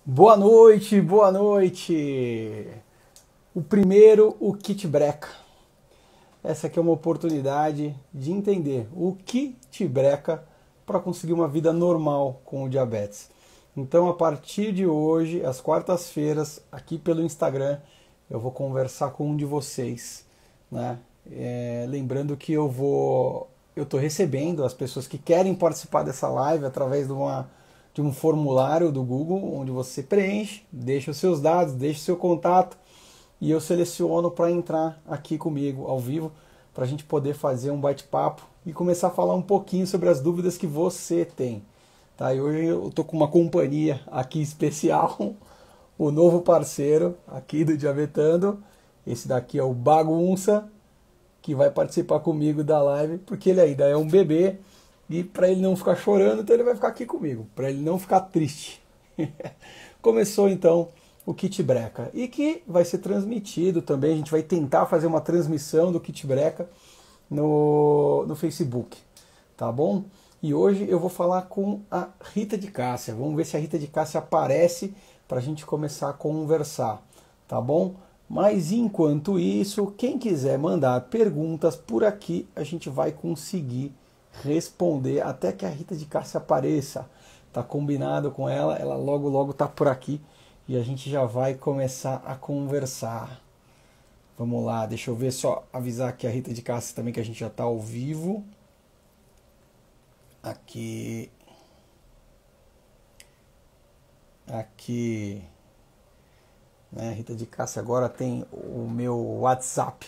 Boa noite, boa noite. O primeiro, o que te breca. Essa aqui é uma oportunidade de entender o que te breca para conseguir uma vida normal com o diabetes. Então, a partir de hoje, às quartas-feiras, aqui pelo Instagram, eu vou conversar com um de vocês, né? Lembrando que eu estou recebendo as pessoas que querem participar dessa live através de um formulário do Google, onde você preenche, deixa os seus dados, deixa o seu contato e eu seleciono para entrar aqui comigo ao vivo, para a gente poder fazer um bate-papo e começar a falar um pouquinho sobre as dúvidas que você tem. Tá? E hoje eu estou com uma companhia aqui especial, o novo parceiro aqui do Diabetando. Esse daqui é o Bagunça, que vai participar comigo da live, porque ele ainda é um bebê e para ele não ficar chorando, então ele vai ficar aqui comigo, para ele não ficar triste. Começou então o Kit Breca e que vai ser transmitido também. A gente vai tentar fazer uma transmissão do Kit Breca no Facebook, tá bom? E hoje eu vou falar com a Rita de Cássia. Vamos ver se a Rita de Cássia aparece para a gente começar a conversar, tá bom? Mas enquanto isso, quem quiser mandar perguntas por aqui, a gente vai conseguir responder até que a Rita de Cássia apareça. Tá combinado com ela, ela logo logo tá por aqui e a gente já vai começar a conversar. Vamos lá, deixa eu ver, só avisar aqui a Rita de Cássia também que a gente já tá ao vivo. Aqui. Aqui. Né, Rita de Cássia agora tem o meu WhatsApp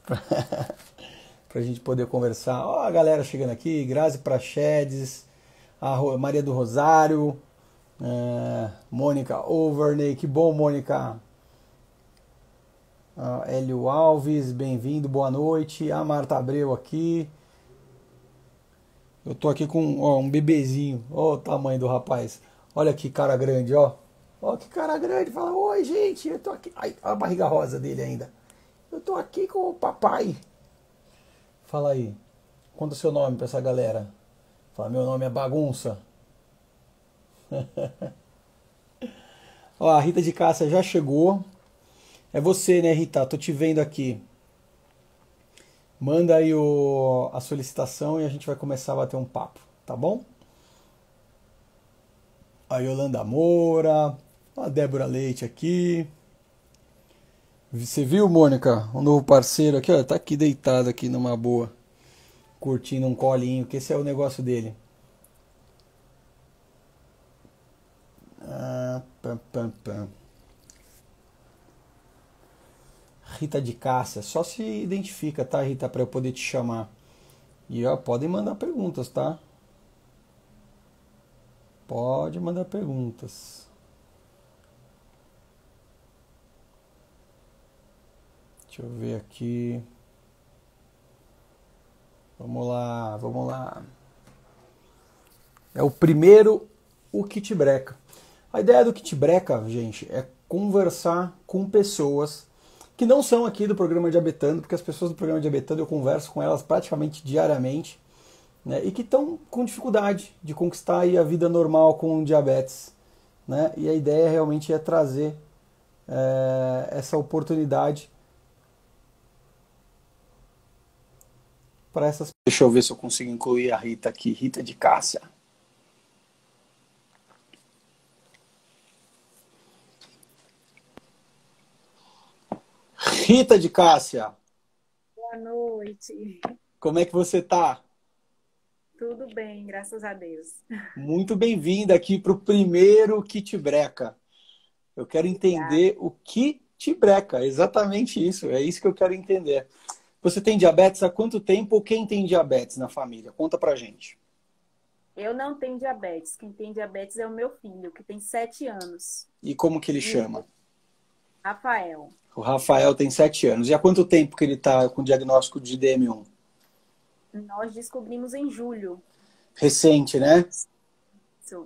para a gente poder conversar. Ó, a galera chegando aqui, Grazi Prachedes, a Maria do Rosário, Mônica Overney, que bom, Mônica. Hélio Alves, bem-vindo, boa noite. A Marta Abreu aqui. Eu tô aqui com um bebezinho, ó o tamanho do rapaz. Olha que cara grande, ó. Ó que cara grande, fala, oi gente, eu tô aqui. Ai, a barriga rosa dele ainda. Eu tô aqui com o papai. Fala aí, conta o seu nome pra essa galera. Fala, meu nome é Bagunça. Ó, a Rita de Cássia já chegou. É você, né, Rita? Tô te vendo aqui. Manda aí a solicitação e a gente vai começar a bater um papo, tá bom? A Yolanda Moura, a Débora Leite aqui. Você viu, Mônica? O novo parceiro aqui, ó, tá aqui deitado aqui numa boa, curtindo um colinho, que esse é o negócio dele. Pam, pam, pam. Rita de Cássia, só se identifica, tá, Rita, para eu poder te chamar. E ó, podem mandar perguntas, tá? Pode mandar perguntas. Deixa eu ver aqui. Vamos lá, vamos lá. É o primeiro, o Kit Breca. A ideia do Kit Breca, gente, é conversar com pessoas que não são aqui do programa Diabetando, porque as pessoas do programa Diabetando eu converso com elas praticamente diariamente, né, e que estão com dificuldade de conquistar aí a vida normal com diabetes, né, e a ideia realmente é trazer essa oportunidade para essas. Deixa eu ver se eu consigo incluir a Rita aqui, Rita de Cássia. Rita de Cássia, Boa noite. como é que você tá? Tudo bem, graças a Deus. Muito bem-vinda aqui para o primeiro Kit Breca. Eu quero Obrigada. entender o que te breca, exatamente isso, é isso que eu quero entender. Você tem diabetes há quanto tempo ou quem tem diabetes na família? Conta pra gente. Eu não tenho diabetes. Quem tem diabetes é o meu filho, que tem 7 anos. E como que ele E chama? Rafael, O Rafael tem 7 anos. E há quanto tempo que ele está com o diagnóstico de DM1? nós descobrimos em julho. Recente, né? Isso.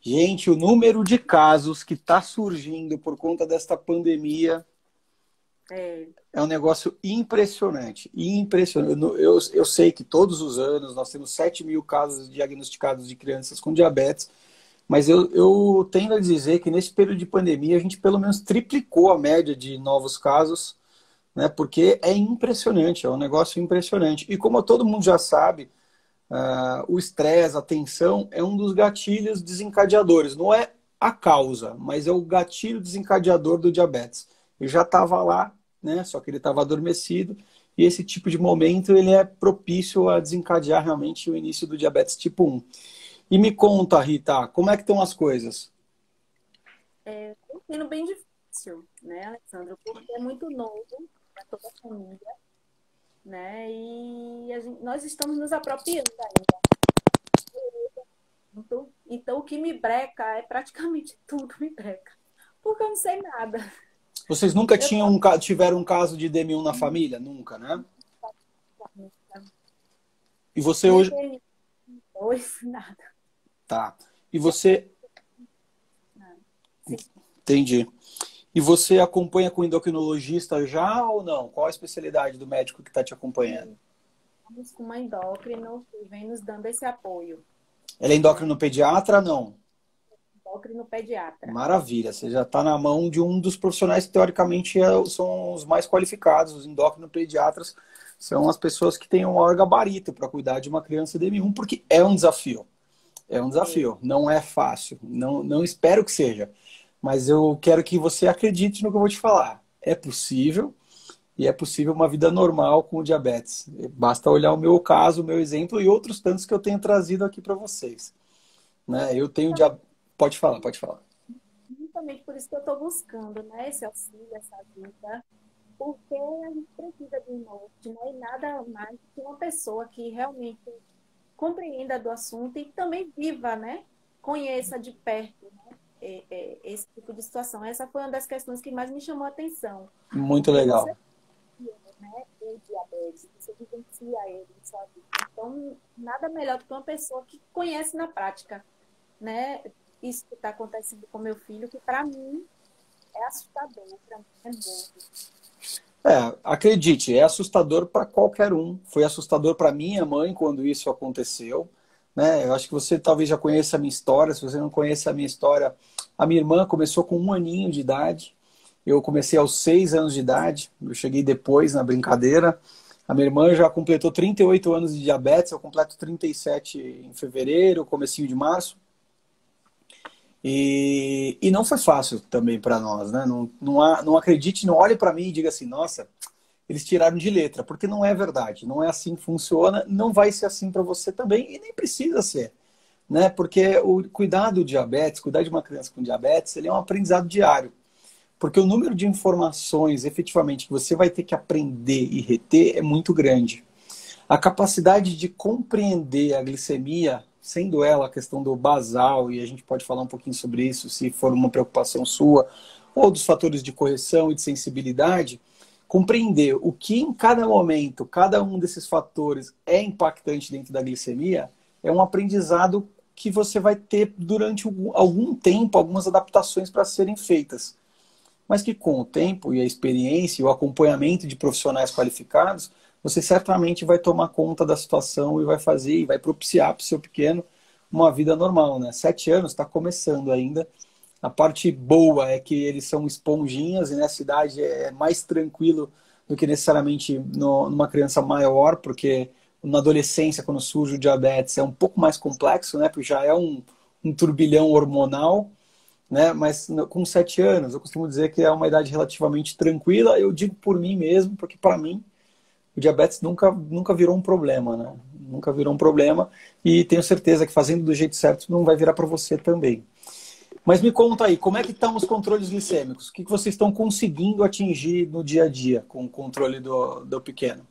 Gente, o número de casos que está surgindo por conta desta pandemia É, é um negócio impressionante. Impressionante. Eu sei que todos os anos nós temos 7 mil casos diagnosticados de crianças com diabetes, Mas eu tendo a dizer que nesse período de pandemia a gente pelo menos triplicou a média de novos casos, né? Porque é impressionante, é um negócio impressionante. E como todo mundo já sabe, o estresse, a tensão é um dos gatilhos desencadeadores. Não é a causa, mas é o gatilho desencadeador do diabetes. Ele já estava lá, né? Só que ele estava adormecido. E esse tipo de momento ele é propício a desencadear realmente o início do diabetes tipo 1. E me conta, Rita, como é que estão as coisas? Tem sido bem difícil, né, Alessandro? Porque é muito novo para toda a família, né? E nós estamos nos apropriando ainda. Então, o que me breca é praticamente tudo me breca. Porque eu não sei nada. Vocês nunca Eu tiveram um caso de DM1 na família? Nunca, né? E você nem hoje. tenho dois, nada. Tá. E você. Nada. Sim, Entendi. E você acompanha com endocrinologista já ou não? Qual a especialidade do médico que está te acompanhando? estamos com uma endócrino que vem nos dando esse apoio, Ela é né? endocrinopediatra? Não. Endócrino pediatra. Maravilha. Você já está na mão de um dos profissionais que, teoricamente, são os mais qualificados. Os endocrinopediatras são as pessoas que têm um maior gabarito para cuidar de uma criança DM1, porque é um desafio. É um É, desafio. Não é fácil. Não, não espero que seja. Mas eu quero que você acredite no que eu vou te falar. É possível. E é possível uma vida normal com o diabetes. Basta olhar o meu caso, o meu exemplo e outros tantos que eu tenho trazido aqui para vocês. Né? Eu tenho diabetes. Pode falar, pode falar. justamente por isso que eu estou buscando, né, esse auxílio, essa ajuda, porque a gente precisa de um norte, né, e nada mais que uma pessoa que realmente compreenda do assunto e também viva, né, conheça de perto, né, esse tipo de situação. Essa foi uma das questões que mais me chamou a atenção, Muito porque você, legal. né, o diabetes, você vivencia ele, sabe? Então, nada melhor do que uma pessoa que conhece na prática, né, isso que está acontecendo com meu filho, que para mim é assustador, para mim é novo. Acredite, é assustador para qualquer um. Foi assustador para minha mãe quando isso aconteceu. Né? Eu acho que você talvez já conheça a minha história. Se você não conhece a minha história, a minha irmã começou com 1 aninho de idade. Eu comecei aos 6 anos de idade. Eu cheguei depois na brincadeira. A minha irmã já completou 38 anos de diabetes. Eu completo 37 em fevereiro, comecinho de março. E não foi fácil também para nós, né? Não acredite, não olhe para mim e diga assim, nossa, eles tiraram de letra, porque não é verdade, não é assim que funciona, não vai ser assim para você também e nem precisa ser, né? Porque o cuidar do diabetes, cuidar de uma criança com diabetes, ele é um aprendizado diário, porque o número de informações efetivamente que você vai ter que aprender e reter é muito grande. A capacidade de compreender a glicemia, sendo ela a questão do basal, e a gente pode falar um pouquinho sobre isso, se for uma preocupação sua, ou dos fatores de correção e de sensibilidade, compreender o que em cada momento, cada um desses fatores é impactante dentro da glicemia, é um aprendizado que você vai ter durante algum tempo, algumas adaptações para serem feitas. Mas que com o tempo e a experiência e o acompanhamento de profissionais qualificados, você certamente vai tomar conta da situação e vai fazer, e vai propiciar para o seu pequeno uma vida normal, né? 7 anos está começando ainda. A parte boa é que eles são esponjinhas e nessa idade é mais tranquilo do que necessariamente numa criança maior, porque na adolescência, quando surge o diabetes, é um pouco mais complexo, né? Porque já é um turbilhão hormonal, né? Mas com 7 anos, eu costumo dizer que é uma idade relativamente tranquila. Eu digo por mim mesmo, porque para mim o diabetes nunca virou um problema, né? Nunca virou um problema e tenho certeza que fazendo do jeito certo não vai virar para você também. Mas me conta aí, como é que estão os controles glicêmicos? O que vocês estão conseguindo atingir no dia a dia com o controle do pequeno?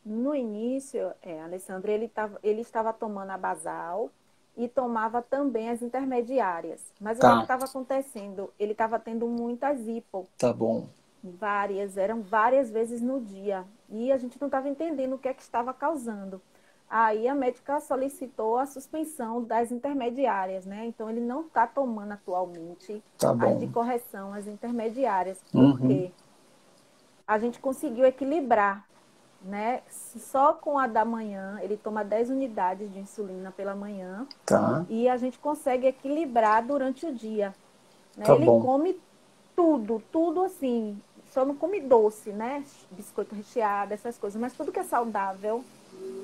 No início, Alessandro, ele estava tomando a basal e tomava também as intermediárias. Mas o que Tá, estava acontecendo? Ele estava tendo muitas hipo, tá bom. eram várias vezes no dia. E a gente não estava entendendo o que é que estava causando. Aí a médica solicitou a suspensão das intermediárias, né? Então ele não está tomando atualmente Tá as de bom. correção, as intermediárias. Por Uhum. quê? A gente conseguiu equilibrar, né? Só com a da manhã, ele toma 10 unidades de insulina pela manhã Tá, e a gente consegue equilibrar durante o dia, né? tá Ele bom. come tudo, tudo assim, só não come doce, né? Biscoito recheado, essas coisas, mas tudo que é saudável,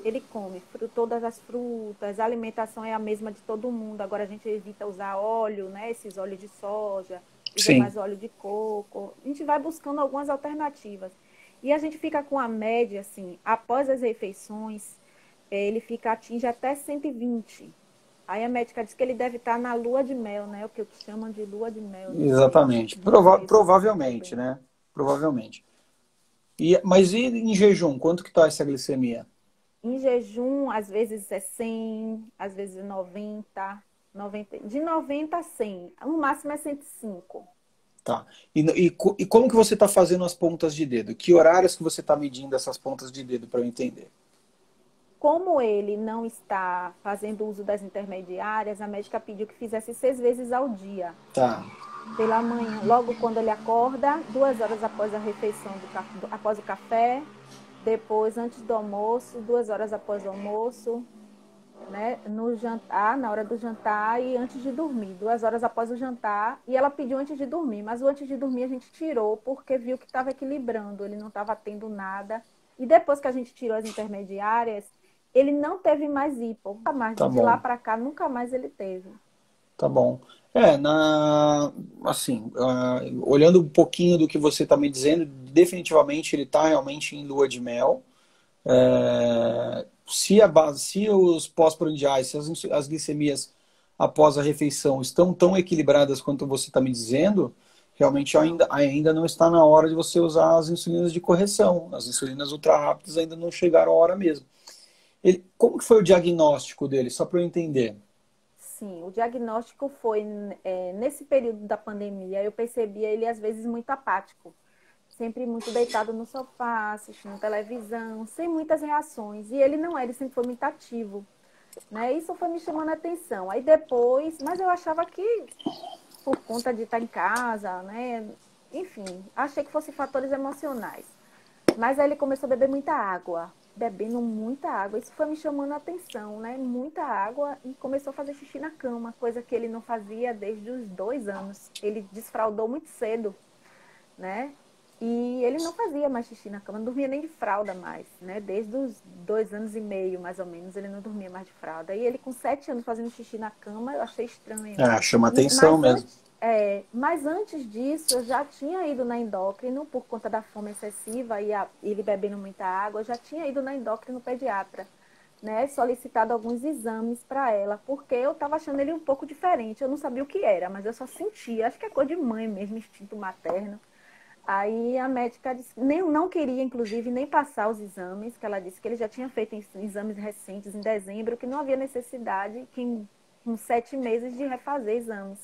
ele come. Todas as frutas, a alimentação é a mesma de todo mundo. Agora a gente evita usar óleo, né? Esses óleos de soja, usa Sim. mais óleo de coco. A gente vai buscando algumas alternativas. E a gente fica com a média, assim, após as refeições, ele fica, atinge até 120. Aí a médica diz que ele deve estar na lua de mel, né? O que chamam de lua de mel, não sei. Exatamente. Não conheço muito Provavelmente, bem. né? Provavelmente. Mas e em jejum? Quanto que tá essa glicemia? Em jejum, às vezes é 100, às vezes é 90, 90, de 90 a 100. No máximo é 105. Tá. E como que você está fazendo as pontas de dedo? Que horários que você está medindo essas pontas de dedo para eu entender? Como ele não está fazendo uso das intermediárias, a médica pediu que fizesse 6 vezes ao dia. Tá. Pela manhã, logo quando ele acorda, 2 horas após a refeição, após o café, depois antes do almoço, 2 horas após o almoço, né, no jantar, na hora do jantar e antes de dormir, 2 horas após o jantar. E ela pediu antes de dormir, mas o antes de dormir a gente tirou porque viu que estava equilibrando, ele não estava tendo nada. E depois que a gente tirou as intermediárias, ele não teve mais hipo. Nunca mais, Tá de lá bom. para cá, nunca mais ele teve. Tá bom. Assim, olhando um pouquinho do que você está me dizendo, definitivamente ele está realmente em lua de mel. Se os pós-prandiais, se as glicemias após a refeição estão tão equilibradas quanto você está me dizendo, realmente Então, ainda não está na hora de você usar as insulinas de correção. As insulinas ultra rápidas ainda não chegaram a hora mesmo. Como que foi o diagnóstico dele, só para eu entender? sim, o diagnóstico foi nesse período da pandemia, eu percebia ele às vezes muito apático, sempre muito deitado no sofá, assistindo televisão, sem muitas reações. E ele não era, ele sempre foi muito ativo, né? Isso foi me chamando a atenção. Aí depois, mas eu achava que por conta de estar em casa, né? Enfim, achei que fossem fatores emocionais. Mas aí ele começou a beber muita água, bebendo muita água. Isso foi me chamando a atenção, né? Muita água e começou a fazer xixi na cama, coisa que ele não fazia desde os 2 anos. Ele desfraldou muito cedo, né? E ele não fazia mais xixi na cama, não dormia nem de fralda mais, né? Desde os 2 anos e meio, mais ou menos, ele não dormia mais de fralda. E ele com 7 anos fazendo xixi na cama, eu achei estranho. Chama atenção mesmo. Mas antes disso, eu já tinha ido na endócrino por conta da fome excessiva e ele bebendo muita água, eu já tinha ido na endócrino pediatra, né? Solicitado alguns exames para ela, porque eu estava achando ele um pouco diferente. Eu não sabia o que era, mas eu só sentia, acho que é coisa de mãe mesmo, instinto materno. Aí a médica disse, nem, não queria, inclusive, nem passar os exames, que ela disse que ele já tinha feito exames recentes em dezembro, que não havia necessidade, que com 7 meses de refazer exames.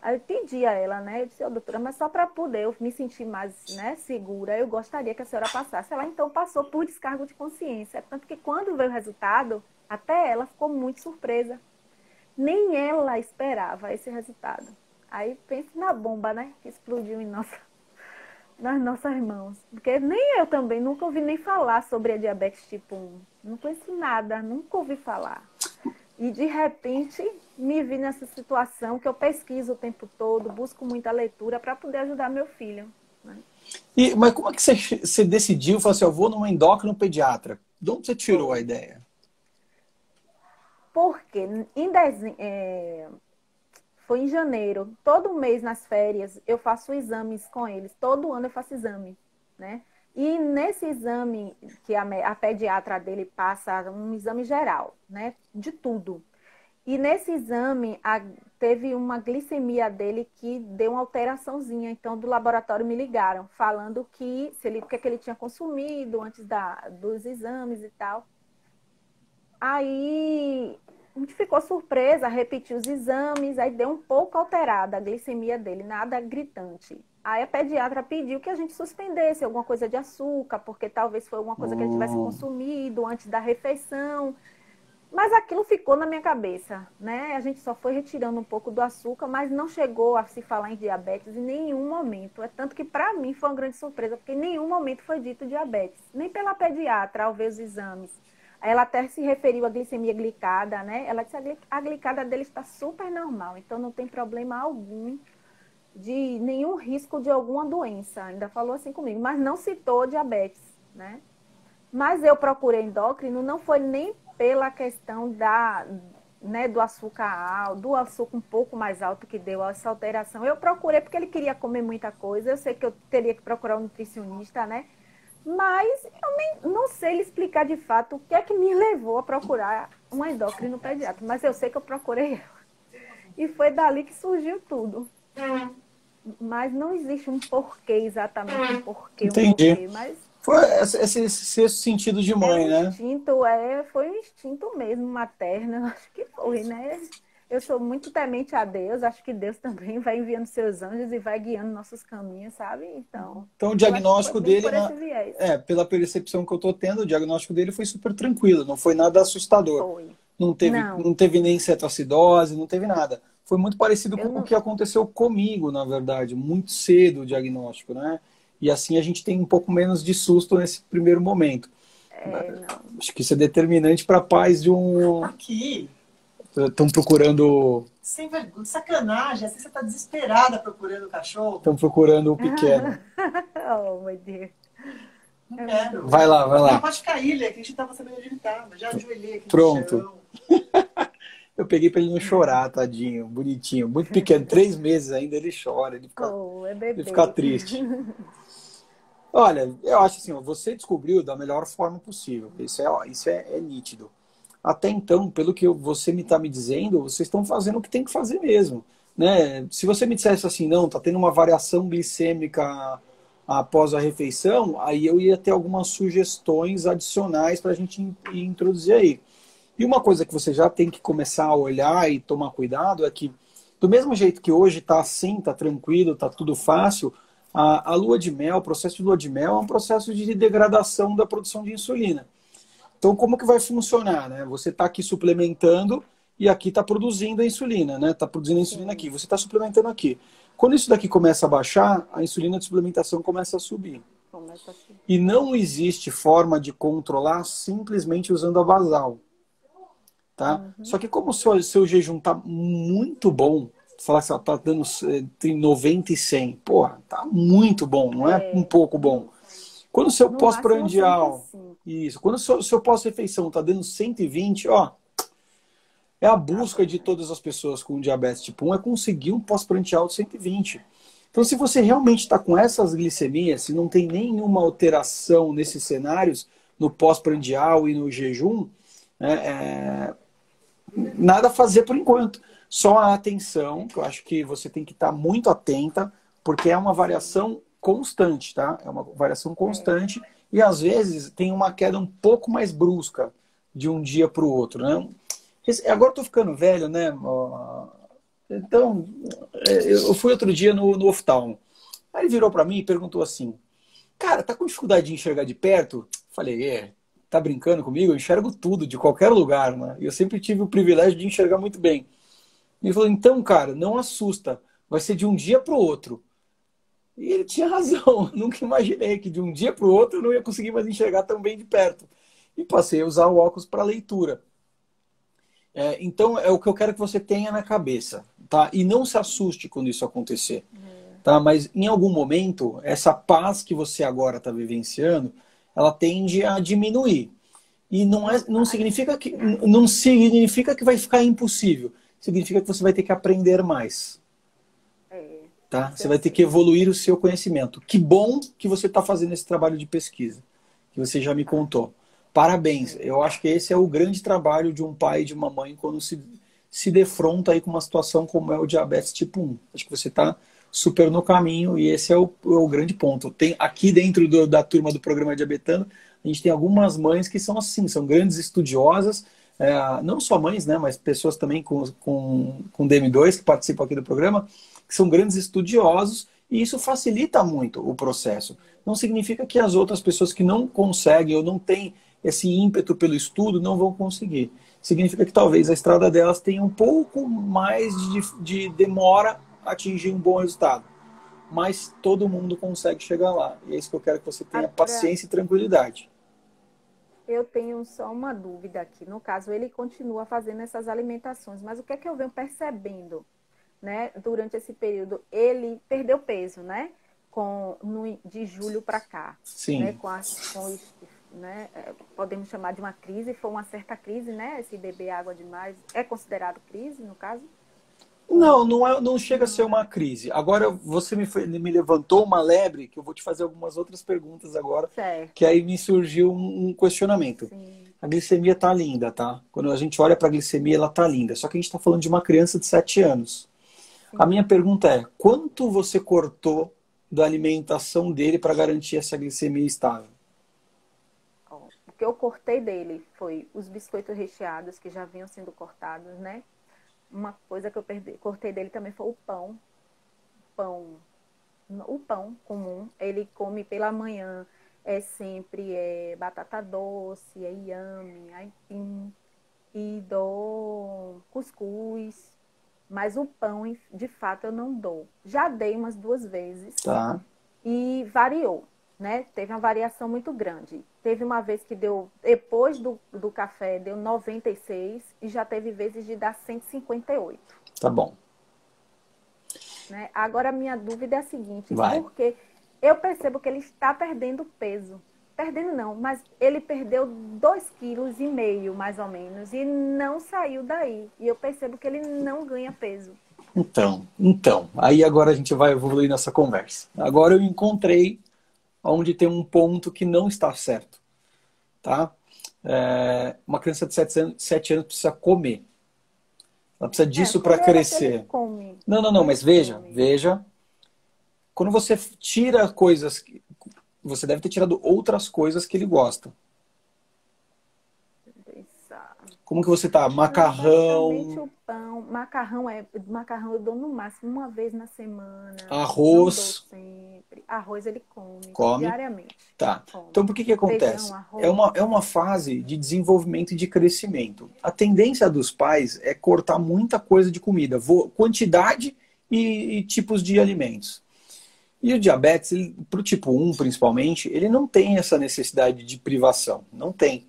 Aí eu pedi a ela, né? Eu disse, doutora, mas só para poder eu me sentir mais, né, segura, eu gostaria que a senhora passasse. Ela então passou por descargo de consciência. Tanto que quando veio o resultado, até ela ficou muito surpresa. Nem ela esperava esse resultado. Aí pense na bomba, né? Que explodiu nas nossas mãos. Porque nem eu também nunca ouvi nem falar sobre a diabetes tipo 1. Não conheço nada, nunca ouvi falar. E de repente me vi nessa situação que eu pesquiso o tempo todo, busco muita leitura para poder ajudar meu filho. Né? Mas como é que você decidiu? Falou assim, eu vou numa endócrino pediatra. De onde você tirou a Foi. ideia? Porque foi em janeiro, todo mês nas férias eu faço exames com eles, todo ano eu faço exame, né? E nesse exame que a pediatra dele passa um exame geral, né? De tudo. E nesse exame teve uma glicemia dele que deu uma alteraçãozinha. Então, do laboratório me ligaram, falando que o que, é que ele tinha consumido antes dos exames e tal. Aí a gente ficou surpresa, repetiu os exames, aí deu um pouco alterada a glicemia dele, nada gritante. Aí a pediatra pediu que a gente suspendesse alguma coisa de açúcar, porque talvez foi alguma coisa que ele tivesse Hum, consumido antes da refeição. Mas aquilo ficou na minha cabeça, né? A gente só foi retirando um pouco do açúcar, mas não chegou a se falar em diabetes em nenhum momento. É tanto que para mim foi uma grande surpresa, porque em nenhum momento foi dito diabetes, nem pela pediatra ao ver os exames. Ela até se referiu à glicemia glicada, né? Ela disse que a glicada dele está super normal, então não tem problema algum de nenhum risco de alguma doença. Ainda falou assim comigo, mas não citou diabetes, né? Mas eu procurei endócrino, não foi nem pela questão né, do açúcar alto, do açúcar um pouco mais alto que deu essa alteração. Eu procurei porque ele queria comer muita coisa, eu sei que eu teria que procurar um nutricionista, né? Mas eu nem, não sei lhe explicar de fato o que é que me levou a procurar um endócrino pediatra, mas eu sei que eu procurei ela. E foi dali que surgiu tudo. Mas não existe um porquê exatamente, Entendi. mas Foi esse sexto sentido de mãe, né? foi um instinto mesmo materno, acho que foi, né? Eu sou muito temente a Deus, acho que Deus também vai enviando seus anjos e vai guiando nossos caminhos, sabe? Então O eu acho que foi diagnóstico bem dele, por esse viés. pela percepção que eu tô tendo, o diagnóstico dele foi super tranquilo, não foi nada assustador. Foi. Não, Não teve nem cetoacidose, não teve nada. Foi muito parecido eu com o não. que aconteceu comigo, na verdade, muito cedo o diagnóstico, né? E assim a gente tem um pouco menos de susto nesse primeiro momento. Não. Acho que isso é determinante para pais de um. Aqui, Estão procurando. sem vergonha, sacanagem, assim você tá desesperada procurando o cachorro. Estão procurando o pequeno. Oh, meu Deus. Não quero. Vai lá, vai Não, lá. pode cair, Lê, que a gente tava sabendo onde ele tava. Já ajoelhei aqui Pronto. no chão. Eu peguei para ele não chorar, tadinho, bonitinho, muito pequeno, 3 meses ainda, ele chora, Oh, é bebê. ele fica triste. Olha, eu acho assim, ó, você descobriu da melhor forma possível, isso é nítido. Até então, pelo que você me está me dizendo, vocês estão fazendo o que tem que fazer mesmo, né? Se você me dissesse assim, não, tá tendo uma variação glicêmica após a refeição, aí eu ia ter algumas sugestões adicionais para a gente introduzir aí. E uma coisa que você já tem que começar a olhar e tomar cuidado é que, do mesmo jeito que hoje está assim, está tranquilo, está tudo fácil, a lua de mel, o processo de lua de mel é um processo de degradação da produção de insulina. Então, como que vai funcionar, né? Você está aqui suplementando e aqui está produzindo a insulina, né? Está produzindo a insulina aqui. Você está suplementando aqui. Quando isso daqui começa a baixar, a insulina de suplementação começa a subir. E não existe forma de controlar simplesmente usando a basal. Tá? Só que como o seu jejum está muito bom, falar que está dando entre 90 e 100, porra, tá muito bom, não é um pouco bom. Quando o seu pós-prandial, isso, quando o seu pós-refeição está dando 120, ó, é a busca de todas as pessoas com diabetes tipo 1 é conseguir um pós-prandial de 120. Então, se você realmente está com essas glicemias, se não tem nenhuma alteração nesses cenários, no pós-prandial e no jejum, né, nada a fazer por enquanto. Só a atenção, que eu acho que você tem que estar muito atenta, porque é uma variação constante, tá? É uma variação constante e às vezes tem uma queda um pouco mais brusca de um dia para o outro, né? Agora eu tô ficando velho, né? Então, eu fui outro dia no oftalmo. Aí ele virou para mim e perguntou assim, cara, tá com dificuldade de enxergar de perto? Falei, tá brincando comigo? Eu enxergo tudo, de qualquer lugar, né? Eu sempre tive o privilégio de enxergar muito bem. Ele falou, então, cara, não assusta. Vai ser de um dia para o outro. E ele tinha razão. Eu nunca imaginei que de um dia para o outro eu não ia conseguir mais enxergar tão bem de perto. E passei a usar o óculos para leitura. Então, é o que eu quero que você tenha na cabeça. Tá? E não se assuste quando isso acontecer. Tá? Mas, em algum momento, essa paz que você agora está vivenciando, ela tende a diminuir. E não significa que vai ficar impossível. Significa que você vai ter que aprender mais. Tá? Você vai ter que evoluir o seu conhecimento. Que bom que você está fazendo esse trabalho de pesquisa, que você já me contou. Parabéns. Eu acho que esse é o grande trabalho de um pai e de uma mãe quando se defronta aí com uma situação como é o diabetes tipo 1. Acho que você está super no caminho e esse é o grande ponto. Tem aqui dentro da turma do programa Diabetano, a gente tem algumas mães que são assim, são grandes estudiosas, não só mães, né, mas pessoas também com DM2 que participam aqui do programa, que são grandes estudiosos, e isso facilita muito o processo. Não significa que as outras pessoas que não conseguem ou não têm esse ímpeto pelo estudo não vão conseguir. significa que talvez a estrada delas tenha um pouco mais de demora a atingir um bom resultado. Mas todo mundo consegue chegar lá. E é isso que eu quero que você tenha Agora, paciência e tranquilidade. eu tenho só uma dúvida aqui. No caso, ele continua fazendo essas alimentações, mas o que é que eu venho percebendo, né? Durante esse período, ele perdeu peso, né? De julho para cá, né? Sim. Né? Podemos chamar de uma crise, foi uma certa crise, né? Esse beber água demais é considerado crise, no caso? Ou Não, não? não chega a ser uma crise. Agora você me levantou uma lebre, que eu vou te fazer algumas outras perguntas agora, que Certo, aí me surgiu um questionamento. sim. A glicemia tá linda, tá? Quando a gente olha para a glicemia, ela tá linda. Só que a gente está falando de uma criança de 7 anos. A minha Sim. pergunta é, quanto você cortou da alimentação dele para garantir essa glicemia estável? Ó, o que eu cortei dele foi os biscoitos recheados, que já vinham sendo cortados, né? Uma coisa que cortei dele também foi o pão. Pão, o pão comum. Ele come pela manhã, sempre batata doce, inhame, aipim, e dou cuscuz. Mas o pão, de fato, eu não dou. Já dei umas 2 vezes Tá, e variou, né? Teve uma variação muito grande. Teve uma vez que deu, depois do café, deu 96 e já teve vezes de dar 158, tá bom. né? Agora, a minha dúvida é a seguinte, Vai. porque eu percebo que ele está perdendo peso. Perdendo não, mas ele perdeu 2,5 kg, mais ou menos, e não saiu daí. E eu percebo que ele não ganha peso. Então, aí agora a gente vai evoluir nessa conversa. Agora eu encontrei onde tem um ponto que não está certo, tá? Uma criança de 7 anos precisa comer. Ela precisa disso para Comer até ele crescer. come. Não, Ele mas veja, come. veja. Quando você tira coisas, você deve ter tirado outras coisas que ele gosta. Pensar. Como que você tá? Não, basicamente Macarrão, o pão. Macarrão eu dou no máximo uma vez na semana. Não dou arroz, sempre. Arroz ele come come. diariamente. Tá. Come. Então, por que Feijão, acontece? arroz. É uma fase de desenvolvimento e de crescimento. A tendência dos pais é cortar muita coisa de comida, quantidade e tipos de alimentos. E o diabetes, para o tipo 1 principalmente, ele não tem essa necessidade de privação. Não tem.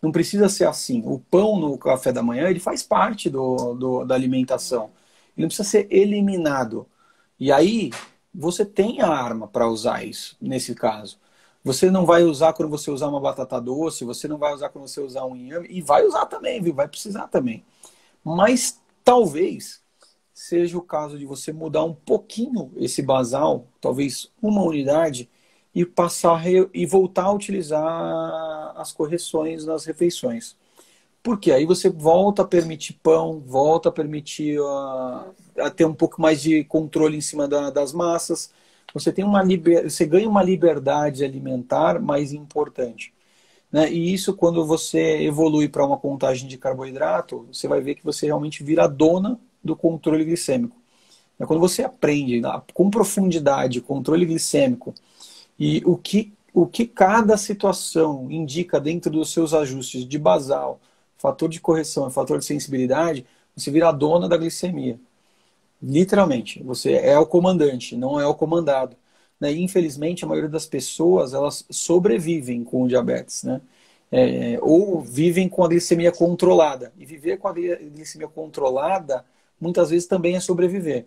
Não precisa ser assim. O pão no café da manhã, ele faz parte da alimentação. Ele não precisa ser eliminado. E aí, você tem a arma para usar isso, nesse caso. Você não vai usar quando você usar uma batata doce, você não vai usar quando você usar um inhame, e vai usar também, viu? Vai precisar também. Mas talvez seja o caso de você mudar um pouquinho esse basal, talvez uma unidade, e e voltar a utilizar as correções nas refeições. Porque aí você volta a permitir pão, volta a permitir a ter um pouco mais de controle em cima das massas. Você tem você ganha uma liberdade alimentar mais importante. Né? E isso, quando você evolui para uma contagem de carboidrato, você vai ver que você realmente vira dona do controle glicêmico. Quando você aprende com profundidade controle glicêmico e o que cada situação indica dentro dos seus ajustes de basal, fator de correção e fator de sensibilidade, você vira a dona da glicemia. Literalmente, você é o comandante, não é o comandado. Né? E, infelizmente, a maioria das pessoas elas sobrevivem com o diabetes, né? Ou vivem com a glicemia controlada. E viver com a glicemia controlada, muitas vezes também é sobreviver.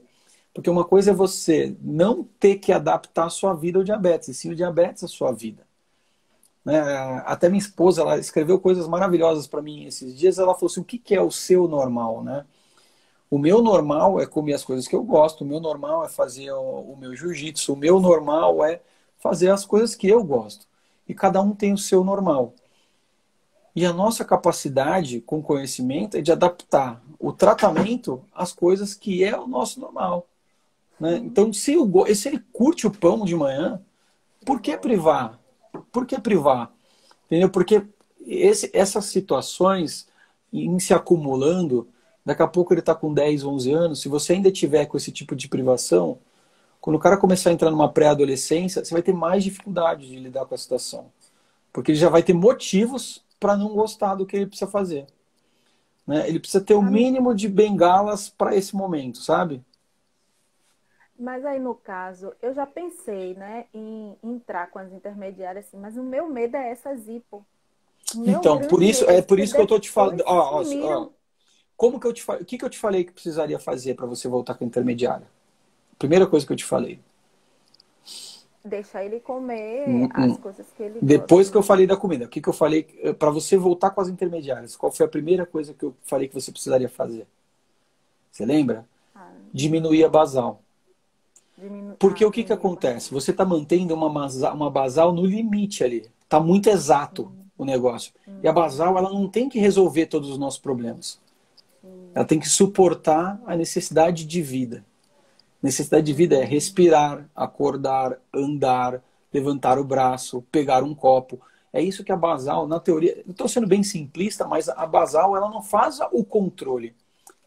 Porque uma coisa é você não ter que adaptar a sua vida ao diabetes, e sim o diabetes à sua vida. Né? Até minha esposa, ela escreveu coisas maravilhosas para mim esses dias. Ela falou assim, o que é o seu normal, né? O meu normal é comer as coisas que eu gosto, o meu normal é fazer o meu jiu-jitsu, o meu normal é fazer as coisas que eu gosto. E cada um tem o seu normal. E a nossa capacidade com conhecimento é de adaptar o tratamento às coisas que é o nosso normal. Né? Então, se ele curte o pão de manhã, por que privar? Por que privar? Entendeu? Porque essas situações, em se acumulando, daqui a pouco ele está com 10, 11 anos, se você ainda tiver com esse tipo de privação, quando o cara começar a entrar numa pré-adolescência, você vai ter mais dificuldade de lidar com a situação. Porque ele já vai ter motivos para não gostar do que ele precisa fazer. né? Ele precisa ter o mínimo de bengalas para esse momento, sabe? Mas aí, no caso, eu já pensei, né, em entrar com as intermediárias, assim, mas o meu medo é essas hipo. O meu Então, por grande isso medo, é por porque isso que eu tô te falando. depois Ó, sumiram, como que eu te falei? O que que eu te falei que precisaria fazer para você voltar com a intermediária? Primeira coisa que eu te falei. deixar ele comer Hum, as hum. coisas que ele Depois gosta, que eu né? falei da comida, o que que eu falei para você voltar com as intermediárias? Qual foi a primeira coisa que eu falei que você precisaria fazer? Você lembra? Ah, Diminuir a basal. Porque o que que diminuir a acontece? barriga. Você está mantendo uma basal no limite ali. Está muito exato Hum, o negócio. E a basal, ela não tem que resolver todos os nossos problemas. Ela sim, tem que suportar a necessidade de vida. Necessidade de vida é hum, respirar, acordar, andar, levantar o braço, pegar um copo. É isso que a basal, na teoria, eu estou sendo bem simplista, mas a basal ela não faz o controle,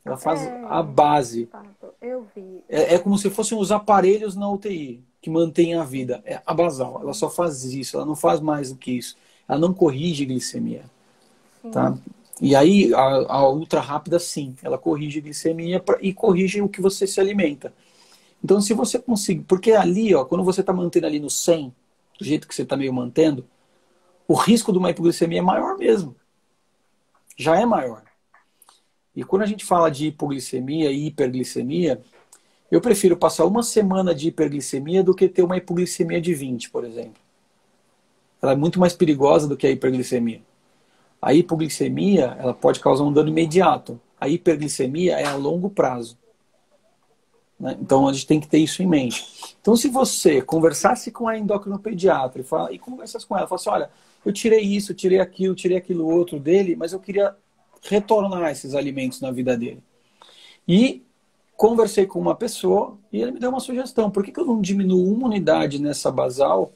ela faz a de base. fato, eu vi, É como se fossem os aparelhos na UTI que mantêm a vida. É a basal, ela sim, só faz isso, ela não faz mais do que isso. Ela não corrige glicemia, tá? sim, E aí a ultra rápida sim, ela corrige glicemia e corrige o que você se alimenta. Então, se você conseguir. Porque ali, ó, quando você está mantendo ali no 100, do jeito que você está meio mantendo, o risco de uma hipoglicemia é maior mesmo. Já é maior. E quando a gente fala de hipoglicemia e hiperglicemia, eu prefiro passar uma semana de hiperglicemia do que ter uma hipoglicemia de 20, por exemplo. Ela é muito mais perigosa do que a hiperglicemia. A hipoglicemia, ela pode causar um dano imediato. A hiperglicemia é a longo prazo. Né? Então a gente tem que ter isso em mente. Então, se você conversasse com a endocrinopediatra e conversasse com ela, falasse, olha, eu tirei isso, tirei aquilo outro dele, mas eu queria retornar esses alimentos na vida dele. E conversei com uma pessoa e ele me deu uma sugestão. Por que que eu não diminuo uma unidade nessa basal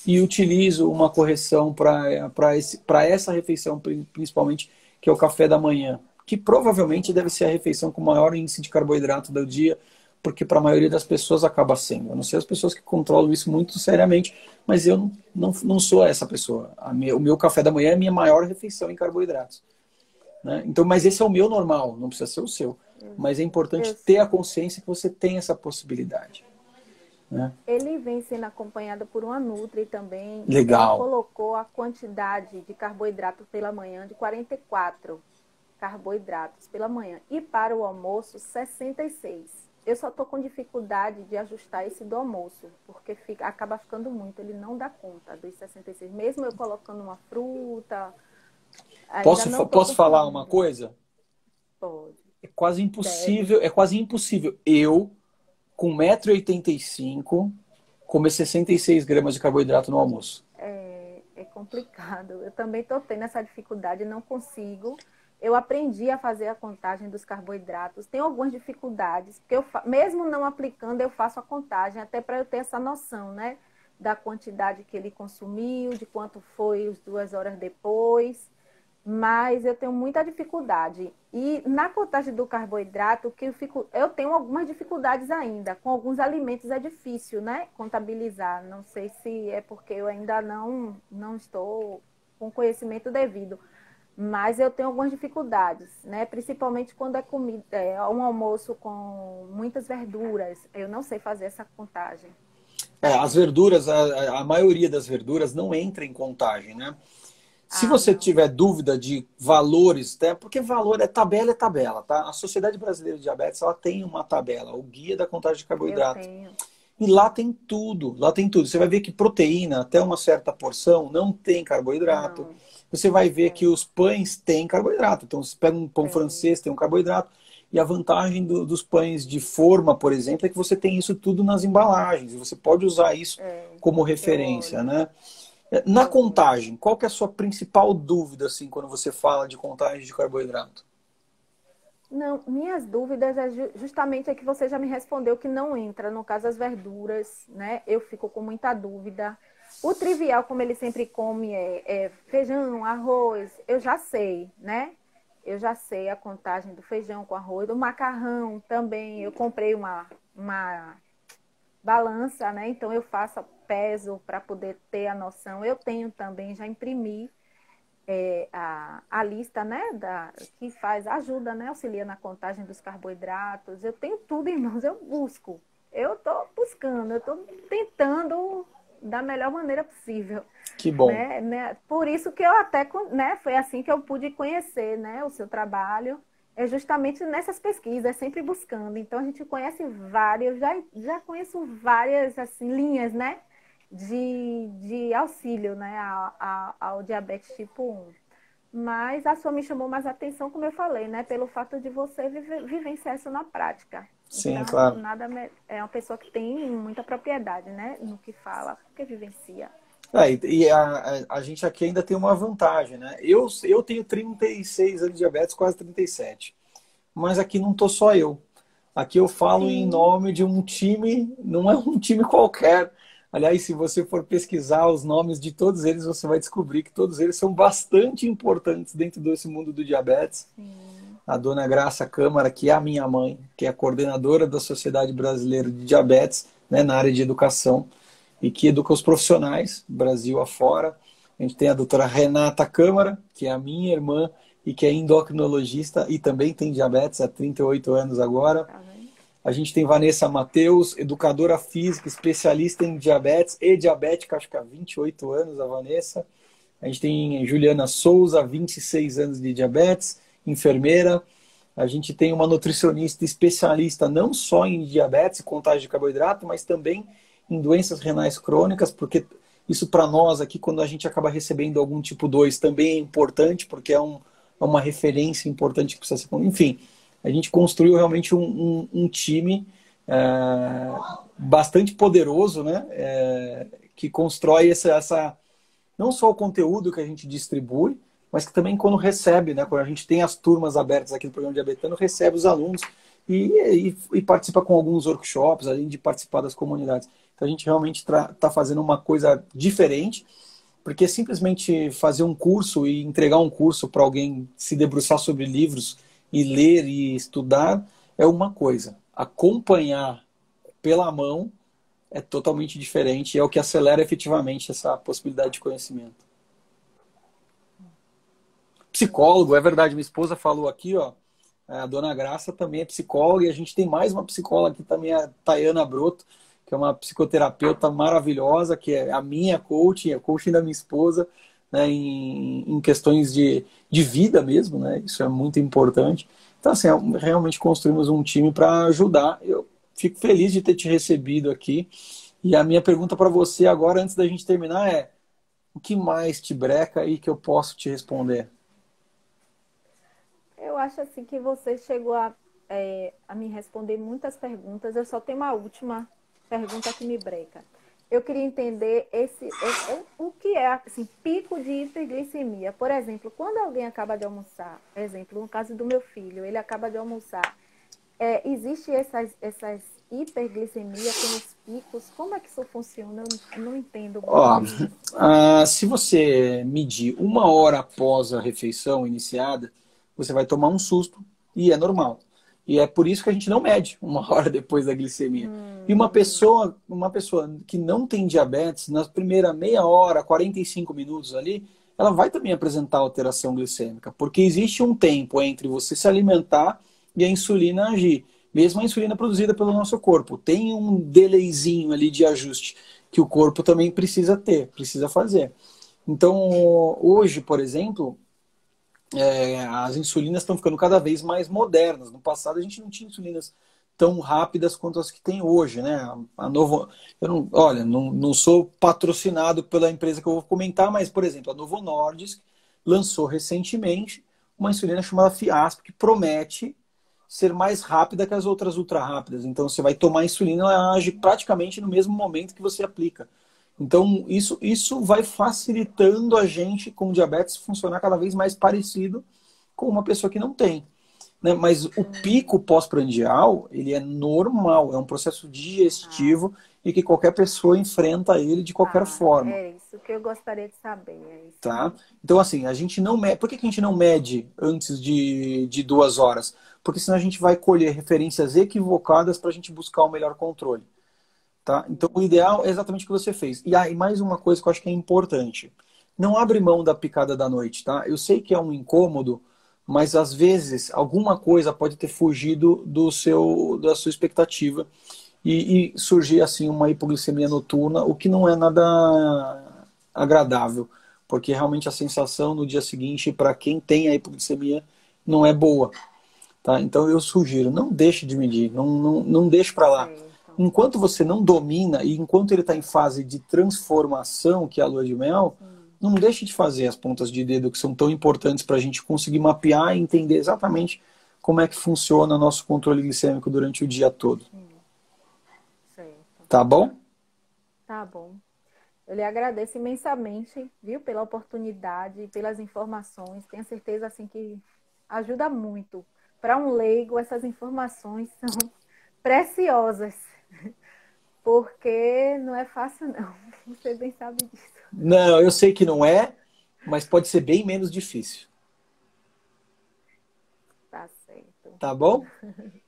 e utilizo uma correção para essa refeição, principalmente, que é o café da manhã? Que provavelmente deve ser a refeição com maior índice de carboidrato do dia, porque para a maioria das pessoas acaba sendo. Eu não sei as pessoas que controlam isso muito seriamente, mas eu não sou essa pessoa. O meu café da manhã é a minha maior refeição em carboidratos. Né? Então, mas esse é o meu normal, não precisa ser o seu. eu, Mas é eu importante ter a sei. consciência que você tem essa possibilidade. Né? Ele vem sendo acompanhado por uma Nutri também, e ela Legal. colocou a quantidade de carboidrato pela manhã de 44 carboidratos pela manhã e para o almoço 66. Eu só estou com dificuldade de ajustar esse do almoço, porque acaba ficando muito, ele não dá conta dos 66. Mesmo eu colocando uma fruta, ainda não estou Posso falar uma conseguindo. coisa? Pode, É quase deve. impossível, é quase impossível. Eu, com 1,85 m, comer 66 gramas de carboidrato no almoço. É complicado. Eu também estou tendo essa dificuldade, não consigo. Eu aprendi a fazer a contagem dos carboidratos. Tenho algumas dificuldades, porque mesmo não aplicando, eu faço a contagem, até para eu ter essa noção, né? Da quantidade que ele consumiu, de quanto foi as 2 horas depois. Mas eu tenho muita dificuldade. E na contagem do carboidrato, eu tenho algumas dificuldades ainda. Com alguns alimentos é difícil, né? Contabilizar. Não sei se é porque eu ainda não estou com conhecimento devido. Mas eu tenho algumas dificuldades, né? Principalmente quando é comida, um almoço com muitas verduras. Eu não sei fazer essa contagem. As verduras, a maioria das verduras não entra em contagem, né? Se Ah, você não. tiver dúvida de valores, né, porque valor é tabela, tá? A Sociedade Brasileira de Diabetes, ela tem uma tabela, o guia da contagem de Eu carboidrato. tenho. E lá tem tudo, lá tem tudo. Você vai ver que proteína, até uma certa porção, não tem carboidrato. Não. Você vai ver que É, os pães têm carboidrato. Então, você pega um pão tem. francês, tem um carboidrato. E a vantagem dos pães de forma, por exemplo, é que você tem isso tudo nas embalagens. E você pode usar isso É, como eu referência, olho. né? Na Eu vejo. contagem, qual que é a sua principal dúvida, assim, quando você fala de contagem de carboidrato? Não, minhas dúvidas é justamente a que você já me respondeu que não entra, no caso as verduras, né? Eu fico com muita dúvida. O trivial, como ele sempre come, é feijão, arroz, eu já sei, né? Eu já sei a contagem do feijão com arroz, do macarrão também. Eu comprei uma balança, né? Então eu faço peso para poder ter a noção. Eu tenho também, já imprimi. a lista, né, que ajuda, né, auxilia na contagem dos carboidratos. Eu tenho tudo em mãos, eu busco. Eu estou buscando, eu estou tentando da melhor maneira possível. Que bom. Né? Por isso que eu até, né, foi assim que eu pude conhecer, né, o seu trabalho, é justamente nessas pesquisas, é sempre buscando. Então, a gente conhece várias, já conheço várias assim, linhas, né, de auxílio, né, ao diabetes tipo 1. Mas a sua me chamou mais atenção, como eu falei, né, pelo fato de você vivenciar isso na prática. Sim, Então, claro. é uma pessoa que tem muita propriedade, né, no que fala, porque vivencia. A gente aqui ainda tem uma vantagem, né? Eu tenho 36 anos de diabetes, quase 37. Mas aqui não tô só eu. Aqui eu falo em Sim, nome de um time, não é um time qualquer. Aliás, se você for pesquisar os nomes de todos eles, você vai descobrir que todos eles são bastante importantes dentro desse mundo do diabetes. sim. A dona Graça Câmara, que é a minha mãe, que é a coordenadora da Sociedade Brasileira de Diabetes, né, na área de educação, e que educa os profissionais, Brasil afora. A gente tem a doutora Renata Câmara, que é a minha irmã e que é endocrinologista e também tem diabetes há 38 anos agora. Tá vendo? A gente tem Vanessa Mateus, educadora física, especialista em diabetes e diabética, acho que há 28 anos, a Vanessa. A gente tem Juliana Souza, 26 anos de diabetes, enfermeira. A gente tem uma nutricionista especialista não só em diabetes e contagem de carboidrato, mas também em doenças renais crônicas, porque isso para nós aqui, quando a gente acaba recebendo algum tipo 2, também é importante, porque é uma referência importante que precisa ser. Enfim, a gente construiu realmente um time bastante poderoso, né? Que constrói não só o conteúdo que a gente distribui, mas que também quando recebe, né? Quando a gente tem as turmas abertas aqui no programa Diabetano, recebe os alunos e participa com alguns workshops, além de participar das comunidades. Então a gente realmente está fazendo uma coisa diferente, porque simplesmente fazer um curso e entregar um curso para alguém se debruçar sobre livros e ler e estudar é uma coisa. Acompanhar pela mão é totalmente diferente e é o que acelera efetivamente essa possibilidade de conhecimento. Psicólogo, é verdade, minha esposa falou aqui, ó, a dona Graça também é psicóloga e a gente tem mais uma psicóloga aqui também, a Tayana Broto, que é uma psicoterapeuta maravilhosa, que é a minha coaching, a coaching da minha esposa, né, em questões de vida mesmo, né, isso é muito importante. Então, assim, realmente construímos um time para ajudar. Eu fico feliz de ter te recebido aqui. E a minha pergunta para você agora, antes da gente terminar, é: o que mais te breca e que eu posso te responder? Eu acho assim que você chegou a me responder muitas perguntas. Eu só tenho uma última pergunta que me breca. Eu queria entender o que é assim, pico de hiperglicemia. Por exemplo, quando alguém acaba de almoçar, exemplo, no caso do meu filho, ele acaba de almoçar, existe essas hiperglicemia, tem os picos? Como é que isso funciona? Eu não entendo Ó, muito isso. se você medir uma hora após a refeição iniciada, você vai tomar um susto e é normal. E é por isso que a gente não mede uma hora depois da glicemia. E uma pessoa que não tem diabetes, na primeira meia hora, 45 minutos ali, ela vai também apresentar alteração glicêmica, porque existe um tempo entre você se alimentar e a insulina agir. Mesmo a insulina produzida pelo nosso corpo, tem um delayzinho ali de ajuste que o corpo também precisa ter, precisa fazer. Então, hoje, por exemplo, as insulinas estão ficando cada vez mais modernas. No passado a gente não tinha insulinas tão rápidas quanto as que tem hoje, né? Eu não, olha, não sou patrocinado pela empresa que eu vou comentar, mas, por exemplo, a Novo Nordisk lançou recentemente uma insulina chamada Fiasp, que promete ser mais rápida que as outras ultra rápidas. Então você vai tomar a insulina, ela age praticamente no mesmo momento que você aplica. Então, isso vai facilitando a gente com diabetes funcionar cada vez mais parecido com uma pessoa que não tem. Né? Mas o pico pós-prandial, ele é normal, é um processo digestivo e que qualquer pessoa enfrenta ele de qualquer forma. É isso que eu gostaria de saber. É isso. Tá? Então, assim, a gente não mede. Por que a gente não mede antes de 2 horas? Porque senão a gente vai colher referências equivocadas para a gente buscar o melhor controle. Tá? Então, o ideal é exatamente o que você fez. E mais uma coisa que eu acho que é importante. não abre mão da picada da noite, tá? Eu sei que é um incômodo, mas às vezes alguma coisa pode ter fugido da sua expectativa e surgir assim uma hipoglicemia noturna, o que não é nada agradável, porque realmente a sensação no dia seguinte para quem tem a hipoglicemia não é boa, tá? Então eu sugiro, não deixe de medir, não deixe para lá. Certo. Enquanto você não domina e enquanto ele está em fase de transformação, que é a lua de mel, não deixe de fazer as pontas de dedo que são tão importantes para a gente conseguir mapear e entender exatamente como é que funciona o nosso controle glicêmico durante o dia todo. Certo. Tá bom? Tá bom. Eu lhe agradeço imensamente, viu, pela oportunidade, pelas informações. Tenho certeza assim que ajuda muito. Para um leigo, essas informações são preciosas, porque não é fácil não. Você bem sabe disso. Não, eu sei que não é, mas pode ser bem menos difícil. Tá certo. Tá bom?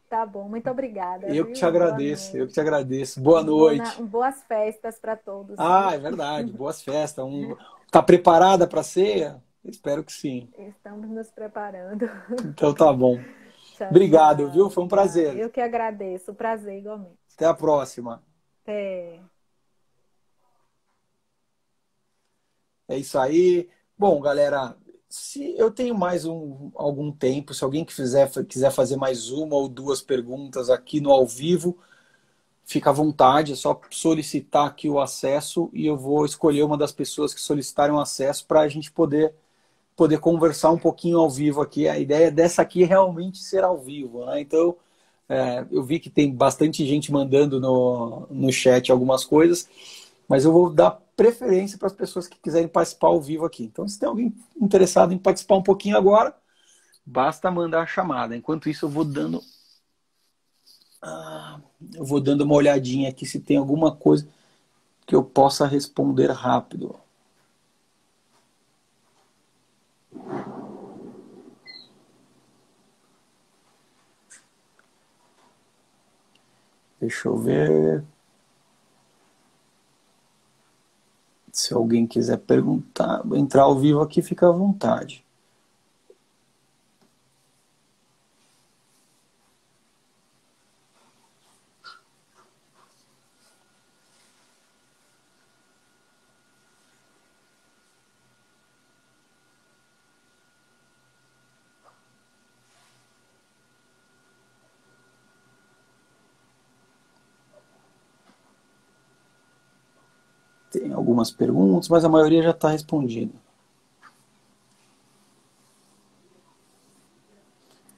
Tá bom, muito obrigada, Eu que te viu? Boa agradeço, eu que te noite. agradeço. Boa noite. Boas festas para todos, Ah, viu? é verdade, boas festas. Tá preparada para a ceia? Espero que sim. Estamos nos preparando. Então tá bom. Tchau, Obrigado, viu? tchau, Foi um tchau. prazer. Eu que agradeço. Prazer igualmente. Até a próxima. Até. É isso aí. Bom, galera, se eu tenho mais algum tempo, se alguém quiser fazer mais uma ou duas perguntas aqui no ao vivo, fica à vontade, é só solicitar aqui o acesso e eu vou escolher uma das pessoas que solicitaram acesso para a gente poder conversar um pouquinho ao vivo aqui. A ideia dessa aqui é realmente ser ao vivo, né? Então, eu vi que tem bastante gente mandando no chat algumas coisas, mas eu vou dar preferência para as pessoas que quiserem participar ao vivo aqui. Então, se tem alguém interessado em participar um pouquinho agora, basta mandar a chamada. Enquanto isso, eu vou dando uma olhadinha aqui se tem alguma coisa que eu possa responder rápido. Deixa eu ver. Se alguém quiser perguntar, entrar ao vivo aqui, fica à vontade. Tem algumas perguntas, mas a maioria já está respondida.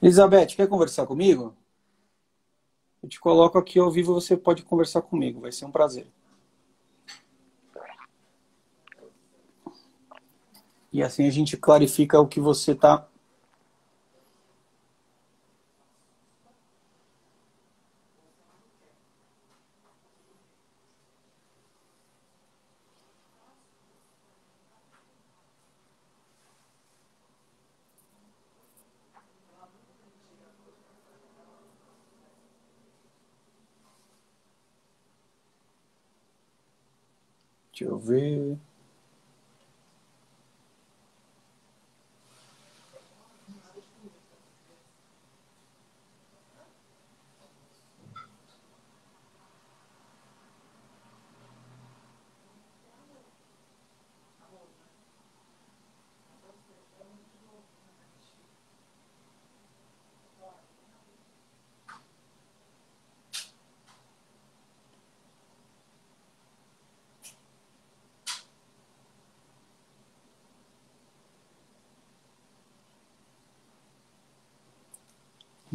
Elizabeth, quer conversar comigo? Eu te coloco aqui ao vivo, você pode conversar comigo, vai ser um prazer. E assim a gente clarifica o que você está. Deixa eu ver.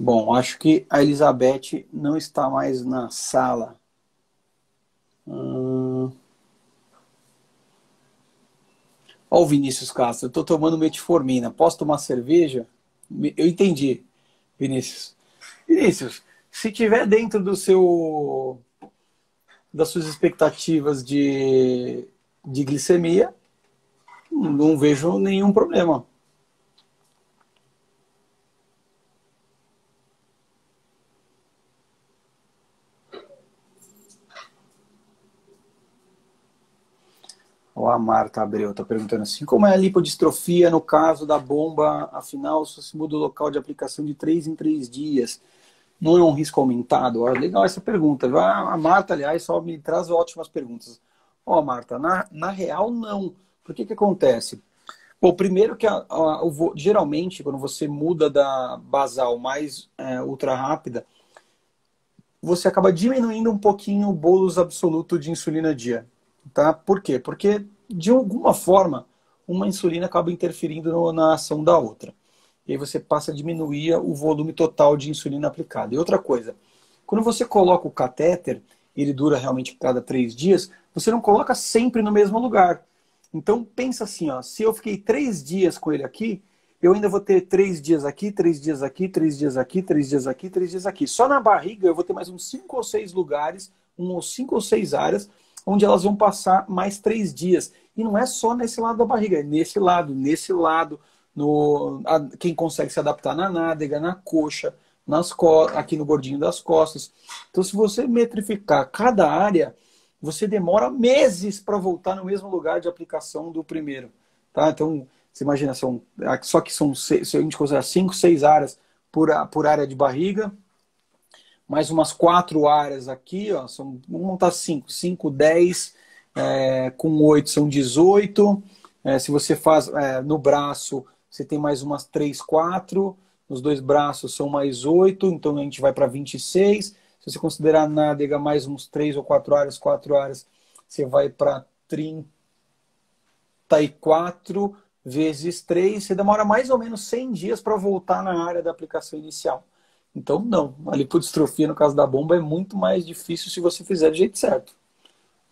Bom, acho que a Elizabeth não está mais na sala. Ó o Vinícius Castro, eu estou tomando metformina. Posso tomar cerveja? Eu entendi, Vinícius. Vinícius, se tiver dentro das suas expectativas de glicemia, não vejo nenhum problema. Ó, a Marta Abreu está perguntando assim, como é a lipodistrofia no caso da bomba, afinal, só se muda o local de aplicação de 3 em 3 dias. Não é um risco aumentado? Ó, legal essa pergunta. A Marta, aliás, só me traz ótimas perguntas. Ó, Marta, na real, não. Por que acontece? Bom, primeiro que geralmente, quando você muda da basal mais ultra rápida, você acaba diminuindo um pouquinho o bolus absoluto de insulina dia. Tá? Por quê? Porque, de alguma forma, uma insulina acaba interferindo na ação da outra. E aí você passa a diminuir o volume total de insulina aplicada. E outra coisa, quando você coloca o catéter, ele dura realmente cada 3 dias, você não coloca sempre no mesmo lugar. Então pensa assim, ó, se eu fiquei 3 dias com ele aqui, eu ainda vou ter 3 dias aqui, 3 dias aqui, 3 dias aqui, 3 dias aqui, 3 dias aqui. Só na barriga eu vou ter mais uns 5 ou 6 lugares, uns 5 ou 6 áreas, onde elas vão passar mais 3 dias. E não é só nesse lado da barriga, é nesse lado, quem consegue se adaptar na nádega, na coxa, aqui no gordinho das costas. Então, se você metrificar cada área, você demora meses para voltar no mesmo lugar de aplicação do primeiro. Tá? Então, você imagina, só que são, se a gente considerar 5, 6 áreas por área de barriga, mais umas 4 áreas aqui, ó, vamos montar 5, 10, com 8 são 18. Se você faz no braço, você tem mais umas 3, 4. Nos 2 braços são mais 8, então a gente vai para 26. Se você considerar a nádega mais uns 3 ou 4 áreas, você vai para 34 vezes 3. Você demora mais ou menos 100 dias para voltar na área da aplicação inicial. Então, não. A lipodistrofia, no caso da bomba, é muito mais difícil se você fizer do jeito certo.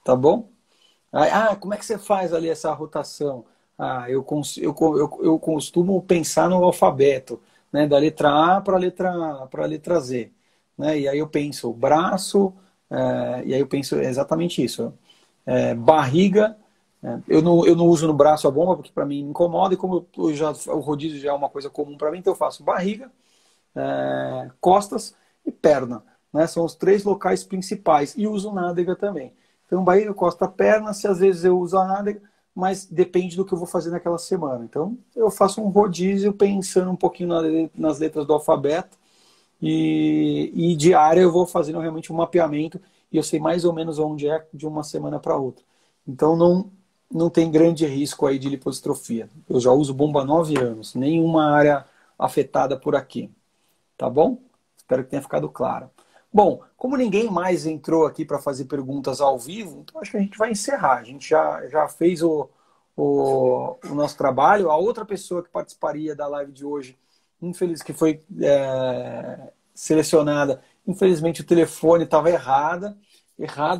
Tá bom? Como é que você faz ali essa rotação? Eu costumo pensar no alfabeto, né? Da letra A para a letra Z. Né? E aí eu penso braço, e aí eu penso exatamente isso. Barriga, eu não uso no braço a bomba, porque para mim me incomoda, e como o rodízio já é uma coisa comum para mim, então eu faço barriga, costas e perna. Né? São os 3 locais principais. E uso nádega também. Então, barriga, costa, perna, se às vezes eu uso a nádega, mas depende do que eu vou fazer naquela semana. Então, eu faço um rodízio pensando um pouquinho nas letras do alfabeto, e de área eu vou fazendo realmente um mapeamento, e eu sei mais ou menos onde é de uma semana para outra. Então, não tem grande risco aí de lipodistrofia. Eu já uso bomba há 9 anos, nenhuma área afetada por aqui. Tá bom? Espero que tenha ficado claro. Bom, como ninguém mais entrou aqui para fazer perguntas ao vivo, então acho que a gente vai encerrar. A gente já fez o nosso trabalho. A outra pessoa que participaria da live de hoje, infeliz que foi selecionada, infelizmente o telefone estava errado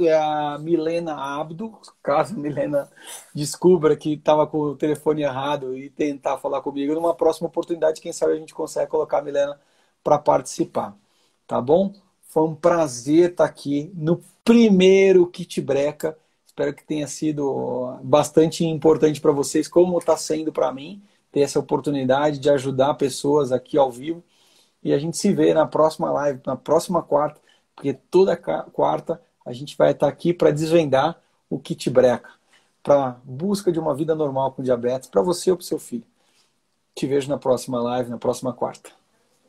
é a Milena Abdo. Caso a Milena descubra que estava com o telefone errado e tentar falar comigo, numa próxima oportunidade, quem sabe a gente consegue colocar a Milena para participar. Tá bom? Foi um prazer estar aqui no primeiro Kit Breca. Espero que tenha sido bastante importante para vocês, como está sendo para mim, ter essa oportunidade de ajudar pessoas aqui ao vivo. E a gente se vê na próxima live, na próxima quarta, porque toda quarta a gente vai estar aqui para desvendar o Kit Breca, para busca de uma vida normal com diabetes, para você ou para o seu filho. Te vejo na próxima live, na próxima quarta.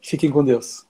Fiquem com Deus.